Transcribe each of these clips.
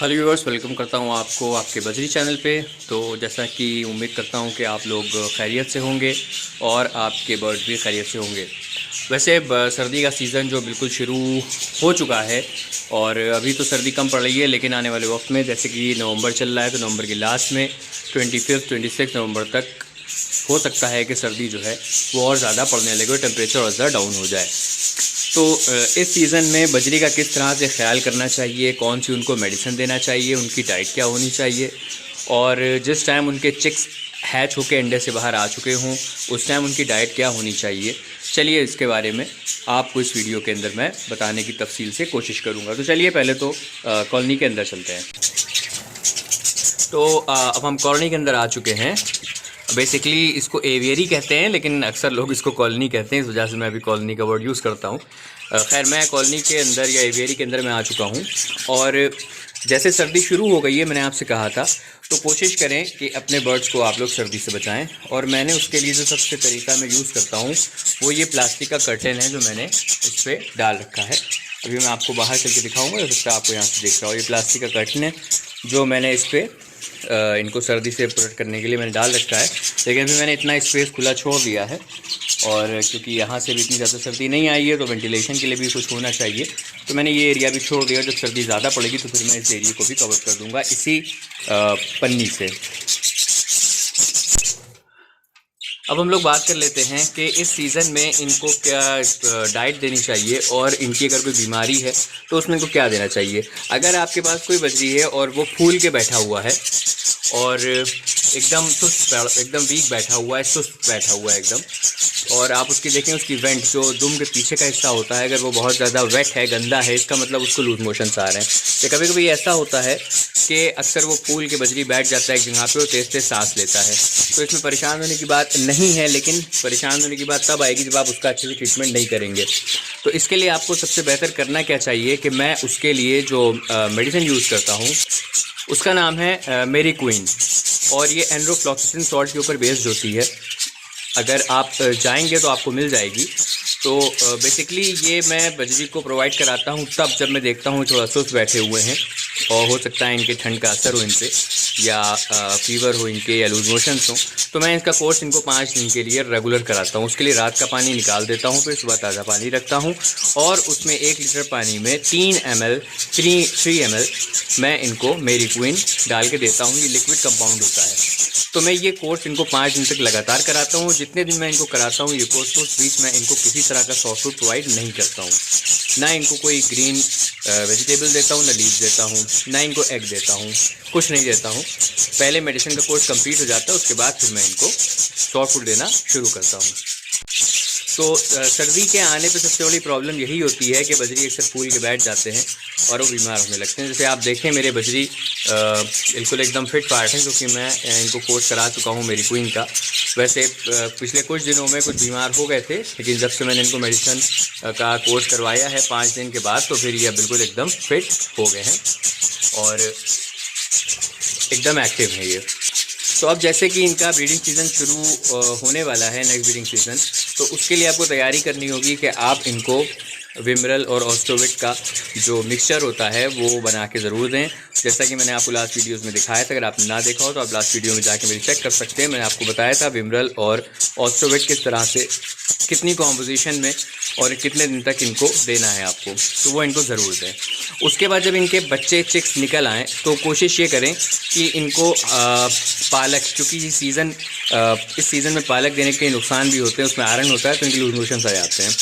Hello viewers, welcome करता हूं आपको आपके बजरी चैनल पे। तो जैसा कि उम्मीद करता हूं कि आप लोग खैरियत से होंगे और आपके बर्ड्स भी खैरियत से होंगे। वैसे सर्दी का सीज़न जो बिल्कुल शुरू हो चुका है और अभी तो सर्दी कम पड़ रही है, लेकिन आने वाले वक्त में जैसे कि नवंबर चल रहा है तो नवंबर के लास्ट में 25 नवंबर तक हो सकता है कि सर्दी जो है वो और ज़्यादा पड़ने लगे और टेम्परेचर और ज़्यादा डाउन हो जाए। तो इस सीज़न में बजरी का किस तरह से ख्याल करना चाहिए, कौन सी उनको मेडिसिन देना चाहिए, उनकी डाइट क्या होनी चाहिए, और जिस टाइम उनके चिक्स हैच होकर अंडे से बाहर आ चुके हों उस टाइम उनकी डाइट क्या होनी चाहिए, चलिए इसके बारे में आपको इस वीडियो के अंदर मैं बताने की तफसील से कोशिश करूँगा। तो चलिए पहले तो कॉलोनी के अंदर चलते हैं। तो अब हम कॉलोनी के अंदर आ चुके हैं। बेसिकली इसको एवियरी कहते हैं, लेकिन अक्सर लोग इसको कॉलोनी कहते हैं, इस वजह से मैं अभी कॉलोनी का वर्ड यूज़ करता हूँ। खैर, मैं कॉलोनी के अंदर या एवियरी के अंदर मैं आ चुका हूँ और जैसे सर्दी शुरू हो गई है, मैंने आपसे कहा था तो कोशिश करें कि अपने बर्ड्स को आप लोग सर्दी से बचाएं। और मैंने उसके लिए जो सबसे तरीका मैं यूज़ करता हूँ वो ये प्लास्टिक का कर्टेन है जो मैंने इस पर डाल रखा है। अभी मैं आपको बाहर चल के दिखाऊँगा, हो सकता है आपको यहाँ से दिख रहा हो। ये प्लास्टिक का कर्टेन है जो मैंने इस पर इनको सर्दी से प्रोटेक्ट करने के लिए मैंने डाल रखा है। लेकिन अभी मैंने इतना स्पेस खुला छोड़ दिया है और क्योंकि यहाँ से भी इतनी ज़्यादा सर्दी नहीं आई है तो वेंटिलेशन के लिए भी कुछ होना चाहिए, तो मैंने ये एरिया भी छोड़ दिया। जब सर्दी ज़्यादा पड़ेगी तो फिर मैं इस एरिया को भी कवर कर दूँगा इसी पन्नी से। अब हम लोग बात कर लेते हैं कि इस सीज़न में इनको क्या डाइट देनी चाहिए और इनकी अगर कोई बीमारी है तो उसमें इनको क्या देना चाहिए। अगर आपके पास कोई बजरी है और वो फूल के बैठा हुआ है और एकदम सुस्त, एकदम वीक बैठा हुआ है, सुस्त बैठा हुआ है एकदम, और आप उसकी देखें उसकी वेंट जो दुम के पीछे का हिस्सा होता है, अगर वो बहुत ज़्यादा वेट है, गंदा है, इसका मतलब उसको लूज मोशंस आ रहे हैं। या कभी कभी ऐसा होता है कि अक्सर वो फूल के बजरी बैठ जाता है एक जगह पे और तेज तेज सांस लेता है, तो इसमें परेशान होने की बात नहीं है, लेकिन परेशान होने की बात तब आएगी जब आप उसका अच्छे से ट्रीटमेंट नहीं करेंगे। तो इसके लिए आपको सबसे बेहतर करना क्या चाहिए कि मैं उसके लिए जो मेडिसिन यूज़ करता हूँ उसका नाम है मेरी क्वीन, और ये एंड्रोफ्लॉक्सिसिन सॉल्ट के ऊपर बेस्ड होती है। अगर आप जाएंगे तो आपको मिल जाएगी। तो बेसिकली ये मैं बजरी को प्रोवाइड कराता हूँ तब जब मैं देखता हूँ थोड़ा सुस्त बैठे हुए हैं और हो सकता है इनके ठंड का असर हो इन पे, या फीवर हो इनके, या लूज मोशंस हो, तो मैं इसका कोर्स इनको 5 दिन के लिए रेगुलर कराता हूँ। उसके लिए रात का पानी निकाल देता हूँ, फिर सुबह ताज़ा पानी रखता हूँ और उसमें 1 लीटर पानी में 3 ml मैं इनको मेरी क्वीन डाल के देता हूँ। ये लिक्विड कंपाउंड होता है। तो मैं ये कोर्स इनको 5 दिन तक लगातार कराता हूँ। जितने दिन मैं इनको कराता हूँ ये कोर्स, तो उस बीच मैं इनको किसी तरह का सॉफ्ट फूड प्रोवाइड नहीं करता हूँ। ना इनको कोई ग्रीन वेजिटेबल देता हूँ, ना लीव्स देता हूँ, ना इनको एग देता हूँ, कुछ नहीं देता हूँ। पहले मेडिसिन का कोर्स कंप्लीट हो जाता है, उसके बाद फिर मैं इनको सॉफ्ट फूड देना शुरू करता हूँ। तो सर्दी के आने पे सबसे बड़ी प्रॉब्लम यही होती है कि बजरी अक्सर फूल के बैठ जाते हैं और वो बीमार होने लगते हैं। जैसे आप देखें मेरे बजरी बिल्कुल एकदम फिट फाट हैं, क्योंकि मैं इनको कोर्स करा चुका हूँ मेरी क्वीन का। वैसे पिछले कुछ दिनों में कुछ बीमार हो गए थे, लेकिन जब से मैंने इनको मेडिसिन का कोर्स करवाया है 5 दिन के बाद, तो फिर ये बिल्कुल एकदम फिट हो गए हैं और एकदम एक्टिव है ये। तो अब जैसे कि इनका ब्रीडिंग सीज़न शुरू होने वाला है, नेक्स्ट ब्रीडिंग सीज़न, तो उसके लिए आपको तैयारी करनी होगी कि आप इनको विमरल और ऑस्ट्रोविट का जो मिक्सचर होता है वो बना के ज़रूर दें। जैसा कि मैंने आपको लास्ट वीडियोस में दिखाया था, अगर आपने ना देखा हो तो आप लास्ट वीडियो में जाके मेरी चेक कर सकते हैं। मैंने आपको बताया था विमरल और ऑस्ट्रोविट किस तरह से, कितनी कॉम्पोजिशन में और कितने दिन तक इनको देना है आपको, तो वो इनको ज़रूर दें। उसके बाद जब इनके बच्चे चिक्स निकल आएँ तो कोशिश ये करें कि इनको पालक, क्योंकि इस सीज़न में पालक देने के नुकसान भी होते हैं, उसमें आयरन होता है, तो इनके लूज मोशंस आ जाते हैं।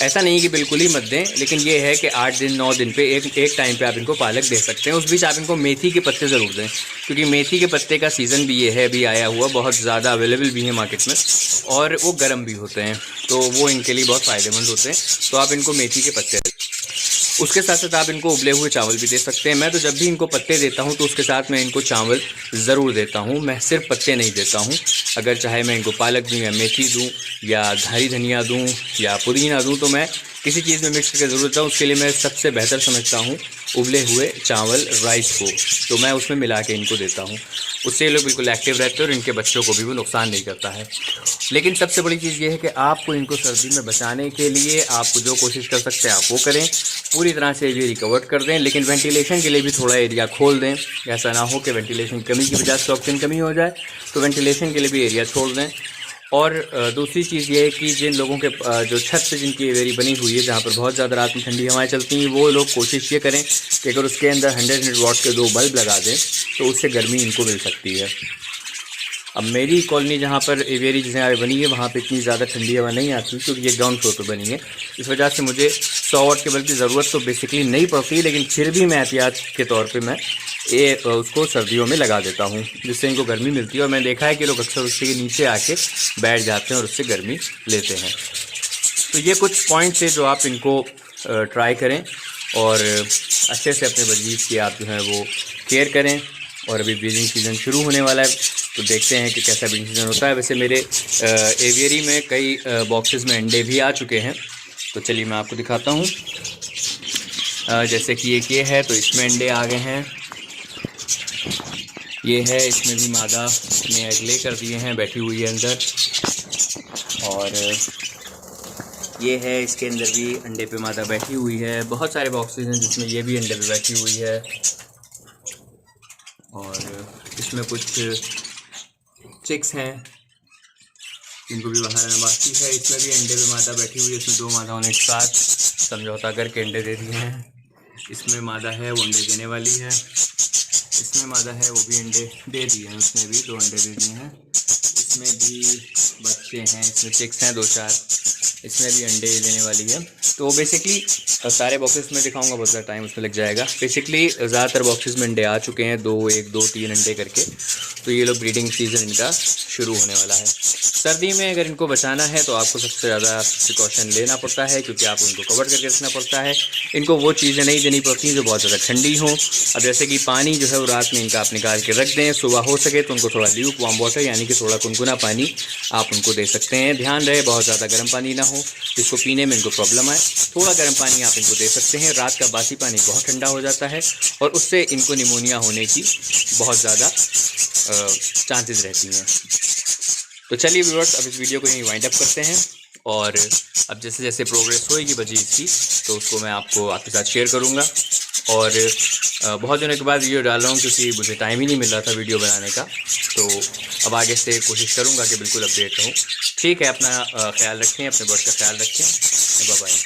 ऐसा नहीं कि बिल्कुल ही मत दें, लेकिन ये है कि 8 दिन 9 दिन पे एक टाइम पे आप इनको पालक दे सकते हैं। उस बीच आप इनको मेथी के पत्ते ज़रूर दें, क्योंकि मेथी के पत्ते का सीज़न भी ये है, अभी आया हुआ, बहुत ज़्यादा अवेलेबल भी है मार्केट में और वो गर्म भी होते हैं, तो वो इनके लिए बहुत फ़ायदेमंद होते हैं। तो आप इनको मेथी के पत्ते दें। उसके साथ साथ आप इनको उबले हुए चावल भी दे सकते हैं। मैं तो जब भी इनको पत्ते देता हूं तो उसके साथ मैं इनको चावल ज़रूर देता हूं, मैं सिर्फ पत्ते नहीं देता हूं। अगर चाहे मैं इनको पालक दूं या मेथी दूं या हरी धनिया दूं या पुदीना दूं, तो मैं किसी चीज़ में मिक्स करके ज़रूरत है, उसके लिए मैं सबसे बेहतर समझता हूँ उबले हुए चावल राइस को, तो मैं उसमें मिला के इनको देता हूँ। उससे ये लोग बिल्कुल एक्टिव रहते हैं और इनके बच्चों को भी वो नुकसान नहीं करता है। लेकिन सबसे बड़ी चीज़ ये है कि आपको इनको सर्दी में बचाने के लिए आप जो कोशिश कर सकते हैं आप वो करें, पूरी तरह से एरिया रिकवर कर दें, लेकिन वेंटिलेशन के लिए भी थोड़ा एरिया खोल दें। ऐसा ना हो कि वेंटिलेशन कमी की वजह से ऑक्सीजन कमी हो जाए, तो वेंटिलेशन के लिए भी एरिया छोड़ दें। और दूसरी चीज़ ये है कि जिन लोगों के जो छत पे जिनकी एवेरी बनी हुई है, जहाँ पर बहुत ज़्यादा रात में ठंडी हवाएं चलती हैं, वो लोग कोशिश ये करें कि अगर उसके अंदर 100 वाट के 2 बल्ब लगा दें तो उससे गर्मी इनको मिल सकती है। अब मेरी कॉलोनी जहाँ पर एवेरी जहाँ बनी है वहाँ पे इतनी ज़्यादा ठंडी हवा नहीं आती, क्योंकि ये ग्राउंड फ्लोर पर बनी है। इस वजह से मुझे 100 वाट के बल्ब की ज़रूरत तो बेसिकली नहीं पड़ती, लेकिन फिर भी मैं एहतियात के तौर पे मैं उसको सर्दियों में लगा देता हूँ, जिससे इनको गर्मी मिलती है। और मैंने देखा है कि लोग अक्सर उसके नीचे आके बैठ जाते हैं और उससे गर्मी लेते हैं। तो ये कुछ पॉइंट्स है जो आप इनको ट्राई करें और अच्छे से अपने बजीज की आप जो है वो केयर करें। और अभी ब्रीडिंग सीज़न शुरू होने वाला है, तो देखते हैं कि कैसा ब्रीडिंग सीज़न होता है। वैसे मेरे एवियरी में कई बॉक्सेस में अंडे भी आ चुके हैं, तो चलिए मैं आपको दिखाता हूँ। जैसे कि एक ये है, तो इसमें अंडे आ गए हैं। ये है, इसमें भी मादा ने एग ले कर दिए हैं, बैठी हुई है अंदर। और ये है, इसके अंदर भी अंडे पे मादा बैठी हुई है। बहुत सारे बॉक्सेस हैं जिसमें ये भी अंडे पे बैठी हुई है। और इसमें कुछ चिक्स हैं जिनको भी बाहर आना बाकी है। इसमें भी अंडे पे मादा बैठी हुई है। इसमें 2 मादाओं ने एक साथ समझौता करके अंडे दे दिए हैं। इसमें मादा है, वो अंडे देने वाली है। इसमें मादा है, वो भी अंडे दे दिए हैं, उसने भी 2 अंडे दे दिए हैं। इसमें भी बच्चे हैं, इसमें चिक्स हैं 2-4, इसमें भी अंडे देने वाली है। तो बेसिकली सारे बॉक्सेस में दिखाऊंगा, बहुत ज़्यादा टाइम उसमें लग जाएगा। बेसिकली ज़्यादातर बॉक्सेस में अंडे आ चुके हैं, 1, 2, 3 अंडे करके। तो ये लोग ब्रीडिंग सीज़न इनका शुरू होने वाला है। सर्दी में अगर इनको बचाना है तो आपको सबसे ज़्यादा प्रिकॉशन लेना पड़ता है, क्योंकि आपको इनको कवर करके रखना पड़ता है। इनको वो चीज़ें नहीं देनी पड़ती जो बहुत ज़्यादा ठंडी हों। अब जैसे कि पानी जो है वो रात में इनका आप निकाल के रख दें, सुबह हो सके तो उनको थोड़ा ल्यूक वार्म वाटर यानी कि थोड़ा गुनगुना पानी आप उनको दे सकते हैं। ध्यान रहे बहुत ज़्यादा गर्म पानी ना हो जिसको पीने में इनको प्रॉब्लम आए। थोड़ा गर्म पानी आप इनको दे सकते हैं। रात का बासी पानी बहुत ठंडा हो जाता है और उससे इनको निमोनिया होने की बहुत ज़्यादा चांसेस रहती हैं। तो चलिए व्यूअर्स, अब इस वीडियो को यहीं वाइंड अप करते हैं। और अब जैसे जैसे प्रोग्रेस होएगी बजीज की, तो उसको मैं आपके साथ शेयर करूँगा। और बहुत दिनों के बाद वीडियो डाल रहा हूँ, क्योंकि मुझे टाइम ही नहीं मिल रहा था वीडियो बनाने का। तो अब आगे से कोशिश करूँगा कि बिल्कुल अपडेट रहूँ। ठीक है, अपना ख्याल रखें, अपने बर्ड का ख्याल रखें। Bye bye.